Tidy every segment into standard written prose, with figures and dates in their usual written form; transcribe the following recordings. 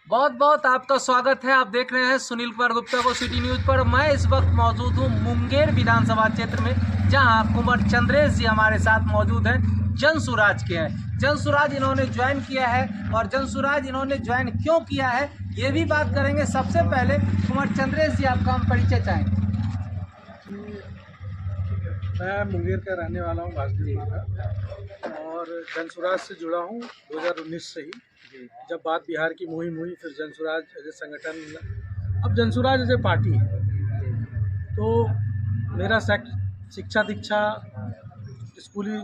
बहुत बहुत आपका स्वागत है। आप देख रहे हैं सुनील कुमार गुप्ता को सिटी न्यूज़ पर। मैं इस वक्त मौजूद हूं मुंगेर विधानसभा क्षेत्र में, जहां कुंवर चंद्रेश जी हमारे साथ मौजूद हैं। जनसुराज के हैं। जनसुराज इन्होंने ज्वाइन किया है, और जनसुराज इन्होंने ज्वाइन क्यों किया है ये भी बात करेंगे। सबसे पहले कुंवर चंद्रेश जी, आपका हम परिचय चाहेंगे। मैं मुंगेर का रहने वाला हूँ, वासुदेव का, और जनसुराज से जुड़ा हूँ 2019 से ही। जब बात बिहार की मुहिम हुई, फिर जनसुराज एज ए संगठन मिला, अब जनसुराज एज ए पार्टी है। तो मेरा शिक्षा दीक्षा स्कूली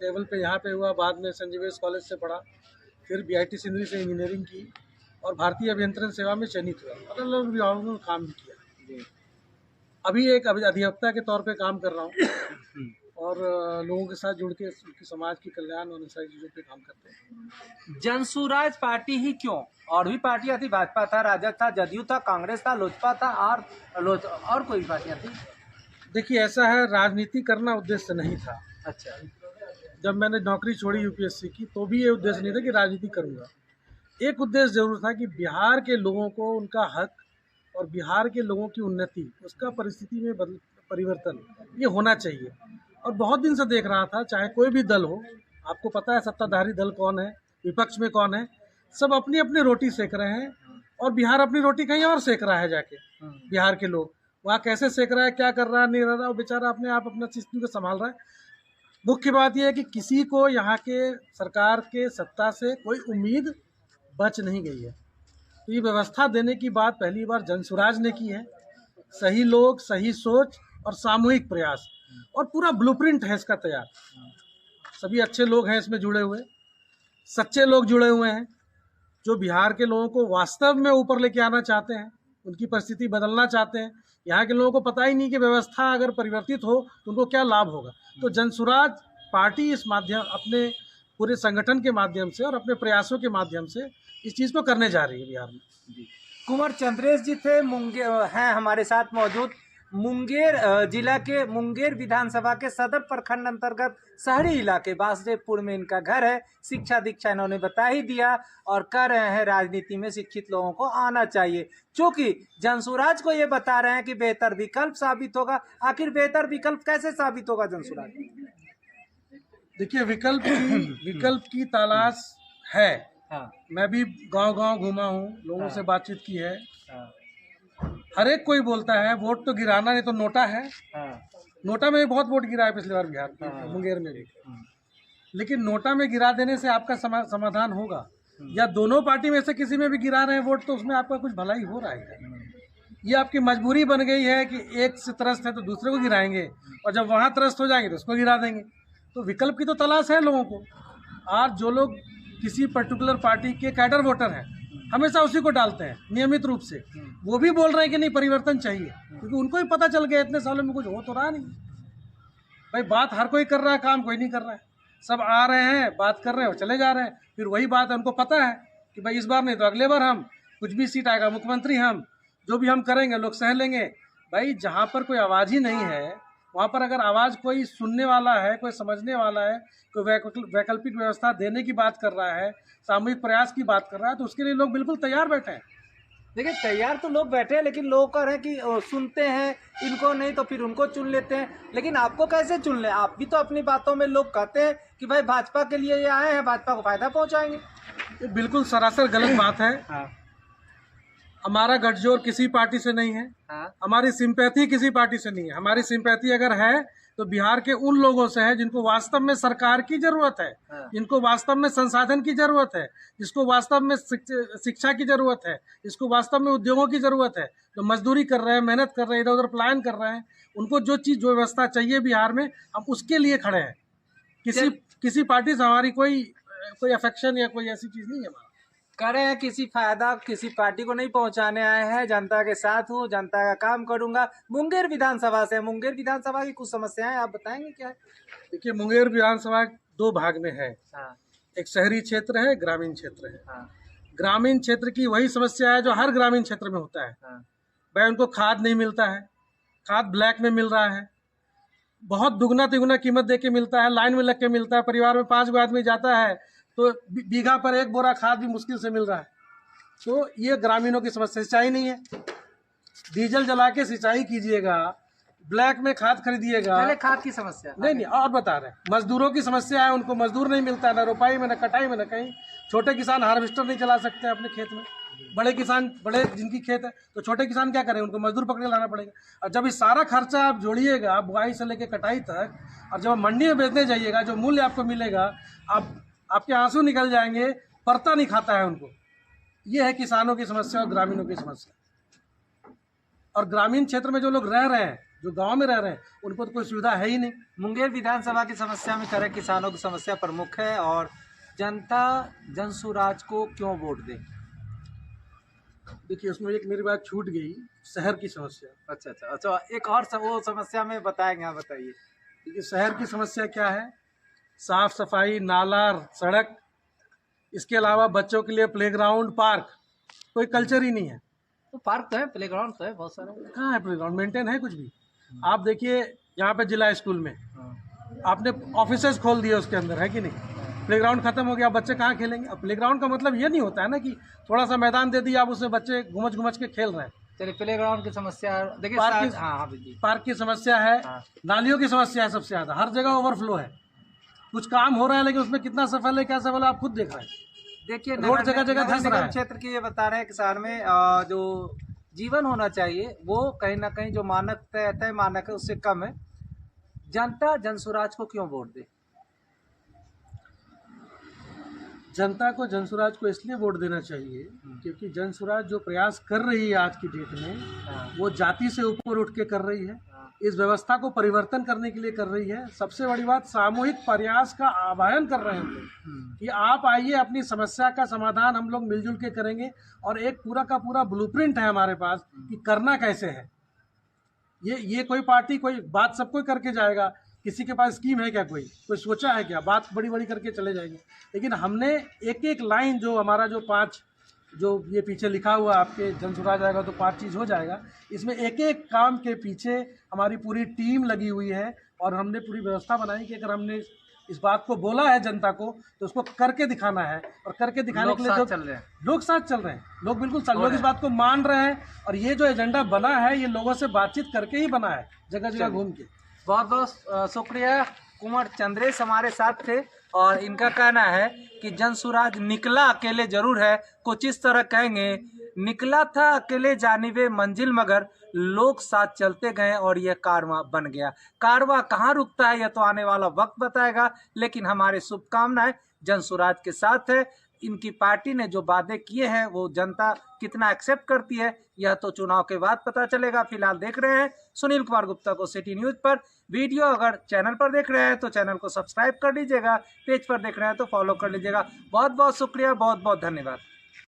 लेवल पे यहाँ पे हुआ, बाद में संत जेवियर्स कॉलेज से पढ़ा, फिर BIT सिंधरी से इंजीनियरिंग की और भारतीय अभियंत्रण सेवा में चयनित हुआ। अलग अलग विभागों में काम भी किया। अभी एक अधिवक्ता के तौर पे काम कर रहा हूँ और लोगों के साथ जुड़ के उनकी समाज की कल्याण और सारी चीज़ों पे काम करते हैं। जनसुराज पार्टी ही क्यों? और भी पार्टियां थी, भाजपा था, राजद था, जदयू था, कांग्रेस था, लोजपा था, और कोई पार्टियां थी। देखिए, ऐसा है, राजनीति करना उद्देश्य नहीं था। अच्छा। जब मैंने नौकरी छोड़ी UPSC की, तो भी ये उद्देश्य नहीं था कि राजनीति करूँगा। एक उद्देश्य जरूर था कि बिहार के लोगों को उनका हक और बिहार के लोगों की उन्नति, उसका परिस्थिति में परिवर्तन ये होना चाहिए। और बहुत दिन से देख रहा था, चाहे कोई भी दल हो, आपको पता है सत्ताधारी दल कौन है, विपक्ष में कौन है, सब अपनी अपनी रोटी सेक रहे हैं और बिहार अपनी रोटी कहीं और सेक रहा है जाके। बिहार के लोग वहाँ कैसे सेक रहा है, क्या कर रहा है, नहीं रह रहा, वो बेचारा अपने आप अपना सिस्टम को संभाल रहा है। मुख्य बात यह है कि किसी को यहाँ के सरकार के सत्ता से कोई उम्मीद बच नहीं गई है। तो ये व्यवस्था देने की बात पहली बार जनसुराज ने की है। सही लोग, सही सोच और सामूहिक प्रयास, और पूरा ब्लूप्रिंट है इसका तैयार। सभी अच्छे लोग हैं इसमें जुड़े हुए, सच्चे लोग जुड़े हुए हैं, जो बिहार के लोगों को वास्तव में ऊपर लेके आना चाहते हैं, उनकी परिस्थिति बदलना चाहते हैं। यहाँ के लोगों को पता ही नहीं कि व्यवस्था अगर परिवर्तित हो तो उनको क्या लाभ होगा। तो जनसुराज पार्टी इस माध्यम, अपने पूरे संगठन के माध्यम से और अपने प्रयासों के माध्यम से इस चीज़ को करने जा रही है बिहार में। कुंवर चंद्रेश जी थे, मुंगेर हैं हमारे साथ मौजूद। मुंगेर जिला के मुंगेर विधानसभा के सदर प्रखंड अंतर्गत शहरी इलाके वासुदेवपुर में इनका घर है। शिक्षा दीक्षा इन्होंने बता ही दिया, और कह रहे हैं राजनीति में शिक्षित लोगों को आना चाहिए, क्योंकि जनसुराज को ये बता रहे हैं कि बेहतर विकल्प साबित होगा। आखिर बेहतर विकल्प कैसे साबित होगा जनसुराज? देखिए, विकल्प की तलाश है। हाँ। मैं भी गांव-गांव घूमा हूँ, लोगों से बातचीत की है। हाँ। हर एक कोई बोलता है वोट तो गिराना, नहीं तो नोटा है। नोटा में भी बहुत वोट गिरा है पिछली बार बिहार में, मुंगेर में भी। लेकिन नोटा में गिरा देने से आपका समाधान होगा, या दोनों पार्टी में से किसी में भी गिरा रहे हैं वोट, तो उसमें आपका कुछ भलाई हो रहा है। ये आपकी मजबूरी बन गई है कि एक से त्रस्त है तो दूसरे को गिराएंगे, और जब वहाँ त्रस्त हो जाएंगे तो उसको गिरा देंगे। तो विकल्प की तो तलाश है लोगों को। आज जो लोग किसी पर्टिकुलर पार्टी के कैडर वोटर हैं, हमेशा उसी को डालते हैं नियमित रूप से। वो भी बोल रहे हैं कि नहीं, परिवर्तन चाहिए, क्योंकि उनको भी पता चल गया इतने सालों में कुछ हो तो रहा नहीं। भाई, बात हर कोई कर रहा है, काम कोई नहीं कर रहा है। सब आ रहे हैं, बात कर रहे हैं और चले जा रहे हैं। फिर वही बात है, उनको पता है कि भाई इस बार नहीं तो अगले बार हम, कुछ भी सीट आएगा, मुख्यमंत्री हम, जो भी हम करेंगे लोग सह लेंगे। भाई, जहाँ पर कोई आवाज़ ही नहीं है, वहाँ पर अगर आवाज़ कोई सुनने वाला है, कोई समझने वाला है, कोई वैकल्पिक व्यवस्था देने की बात कर रहा है, सामूहिक प्रयास की बात कर रहा है, तो उसके लिए लोग बिल्कुल तैयार बैठे हैं। देखिए, तैयार तो लोग बैठे हैं, लेकिन लोग कह रहे हैं कि सुनते हैं इनको नहीं तो फिर उनको चुन लेते हैं। लेकिन आपको कैसे चुन लें? आप भी तो अपनी बातों में, लोग कहते हैं कि भाई भाजपा के लिए ये आए हैं, भाजपा को फायदा पहुंचाएंगे। ये बिल्कुल सरासर गलत बात है। हाँ। हमारा गठजोड़ किसी पार्टी से नहीं है। हाँ। हमारी सिंपैथी किसी पार्टी से नहीं है। हमारी सिंपैथी अगर है तो बिहार के उन लोगों से है जिनको वास्तव में सरकार की जरूरत है, जिनको वास्तव में संसाधन की जरूरत है, जिसको वास्तव में शिक्षा की जरूरत है, जिसको वास्तव में उद्योगों की जरूरत है, जो मजदूरी कर रहे हैं, मेहनत कर रहे हैं, इधर उधर पलायन कर रहे हैं, उनको जो चीज़, जो व्यवस्था चाहिए बिहार में, हम उसके लिए खड़े हैं। किसी पार्टी से हमारी कोई अफेक्शन या कोई ऐसी चीज़ नहीं है। हमारा कह रहे हैं किसी फायदा किसी पार्टी को नहीं पहुंचाने आए हैं, जनता के साथ हूँ, जनता का काम करूंगा। मुंगेर विधानसभा से, मुंगेर विधानसभा की कुछ समस्याएं आप बताएंगे क्या है? देखिए, मुंगेर विधानसभा 2 भाग में है। हाँ। एक शहरी क्षेत्र है, ग्रामीण क्षेत्र है। हाँ। ग्रामीण क्षेत्र की वही समस्या है जो हर ग्रामीण क्षेत्र में होता है। हाँ। भाई, उनको खाद नहीं मिलता है, खाद ब्लैक में मिल रहा है, बहुत दुगना तिगुना कीमत दे के मिलता है, लाइन में लग के मिलता है। परिवार में 5 गो आदमी जाता है तो बीघा पर 1 बोरा खाद भी मुश्किल से मिल रहा है। तो ये ग्रामीणों की समस्या। सिंचाई नहीं है, डीजल जला के सिंचाई कीजिएगा, ब्लैक में खाद खरीदिएगा। पहले खाद की समस्या। नहीं, और बता रहे हैं, मजदूरों की समस्या है, उनको मजदूर नहीं मिलता है, ना रोपाई में, ना कटाई में, ना कहीं। छोटे किसान हार्वेस्टर नहीं चला सकते अपने खेत में, बड़े किसान, बड़े जिनकी खेत है, तो छोटे किसान क्या करें, उनको मजदूर पकड़ के लाना पड़ेगा। और जब इस सारा खर्चा आप जोड़िएगा बुआई से लेकर कटाई तक, और जब आप मंडी में बेचने जाइएगा, जो मूल्य आपको मिलेगा, आपके आंसू निकल जाएंगे, पड़ता नहीं खाता है उनको। ये है किसानों की समस्या और ग्रामीणों की समस्या। और ग्रामीण क्षेत्र में जो लोग रह रहे हैं, जो गांव में रह रहे हैं, उनको तो कोई सुविधा है ही नहीं। मुंगेर विधानसभा की समस्या में करें, किसानों की समस्या प्रमुख है, और जनता जनसुराज को क्यों वोट दे? देखिए, उसमें एक मेरी बात छूट गई, शहर की समस्या। अच्छा, एक और वो समस्या में बताएंगे, आप बताइए। देखिए, शहर की समस्या क्या है? साफ सफाई, नाला, सड़क, इसके अलावा बच्चों के लिए प्लेग्राउंड, पार्क, कोई कल्चर ही नहीं है। तो पार्क तो है, प्लेग्राउंड तो है बहुत सारे। कहाँ है प्लेग्राउंड? मेंटेन है कुछ भी? आप देखिए, यहाँ पे जिला स्कूल में आपने ऑफिसेज खोल दिए, उसके अंदर है कि नहीं? प्लेग्राउंड खत्म हो गया, बच्चे कहाँ खेलेंगे? अब प्लेग्राउंड का मतलब ये नहीं होता है ना कि थोड़ा सा मैदान दे दिया, आप उसमें बच्चे घुमच घुमच के खेल रहे हैं। चलिए, प्लेग्राउंड की समस्या देखिए, पार्क की समस्या है, नालियों की समस्या है सबसे ज्यादा, हर जगह ओवरफ्लो है। कुछ काम हो रहा है लेकिन उसमें कितना सफल है, क्या सफल है, आप खुद देख रहे हैं। देखिए, रोड जगह जगह धंस रहा है। क्षेत्र की ये बता रहे हैं किसान में जो जीवन होना चाहिए वो कहीं ना कहीं जो मानक तय मानक है उससे कम है। जनता जनसुराज को क्यों वोट दे? जनता को जनसुराज को इसलिए वोट देना चाहिए क्योंकि जनसुराज जो प्रयास कर रही है आज की डेट में, वो जाति से ऊपर उठ के कर रही है, इस व्यवस्था को परिवर्तन करने के लिए कर रही है। सबसे बड़ी बात, सामूहिक प्रयास का आह्वान कर रहे हैं हम लोग कि आप आइए, अपनी समस्या का समाधान हम लोग मिलजुल के करेंगे। और एक पूरा का पूरा ब्लूप्रिंट है हमारे पास कि करना कैसे है। ये कोई पार्टी कोई बात सब कोई करके जाएगा, किसी के पास स्कीम है क्या, कोई सोचा है क्या? बात बड़ी बड़ी करके चले जाएंगे। लेकिन हमने एक एक लाइन, जो हमारा जो 5 जो ये पीछे लिखा हुआ आपके जनसुराज आएगा तो 5 चीज़ हो जाएगा, इसमें एक एक काम के पीछे हमारी पूरी टीम लगी हुई है। और हमने पूरी व्यवस्था बनाई कि अगर हमने इस बात को बोला है जनता को, तो उसको करके दिखाना है। और करके दिखाने के लिए लोग साथ चल रहे हैं, लोग बिल्कुल लोग इस बात को मान रहे हैं। और ये जो एजेंडा बना है, ये लोगों से बातचीत करके ही बना है, जगह जगह घूम के। बहुत बहुत शुक्रिया। कुंवर चंद्रेश हमारे साथ थे, और इनका कहना है कि जनसुराज निकला अकेले जरूर है, कुछ इस तरह कहेंगे, निकला था अकेले जानिबे मंजिल, मगर लोग साथ चलते गए और यह कारवां बन गया। कारवां कहाँ रुकता है यह तो आने वाला वक्त बताएगा, लेकिन हमारे शुभकामनाएं जनसुराज के साथ है। इनकी पार्टी ने जो वादे किए हैं वो जनता कितना एक्सेप्ट करती है, यह तो चुनाव के बाद पता चलेगा। फिलहाल देख रहे हैं सुनील कुमार गुप्ता को सिटी न्यूज पर। वीडियो अगर चैनल पर देख रहे हैं तो चैनल को सब्सक्राइब कर लीजिएगा, पेज पर देख रहे हैं तो फॉलो कर लीजिएगा। बहुत बहुत शुक्रिया, बहुत बहुत धन्यवाद।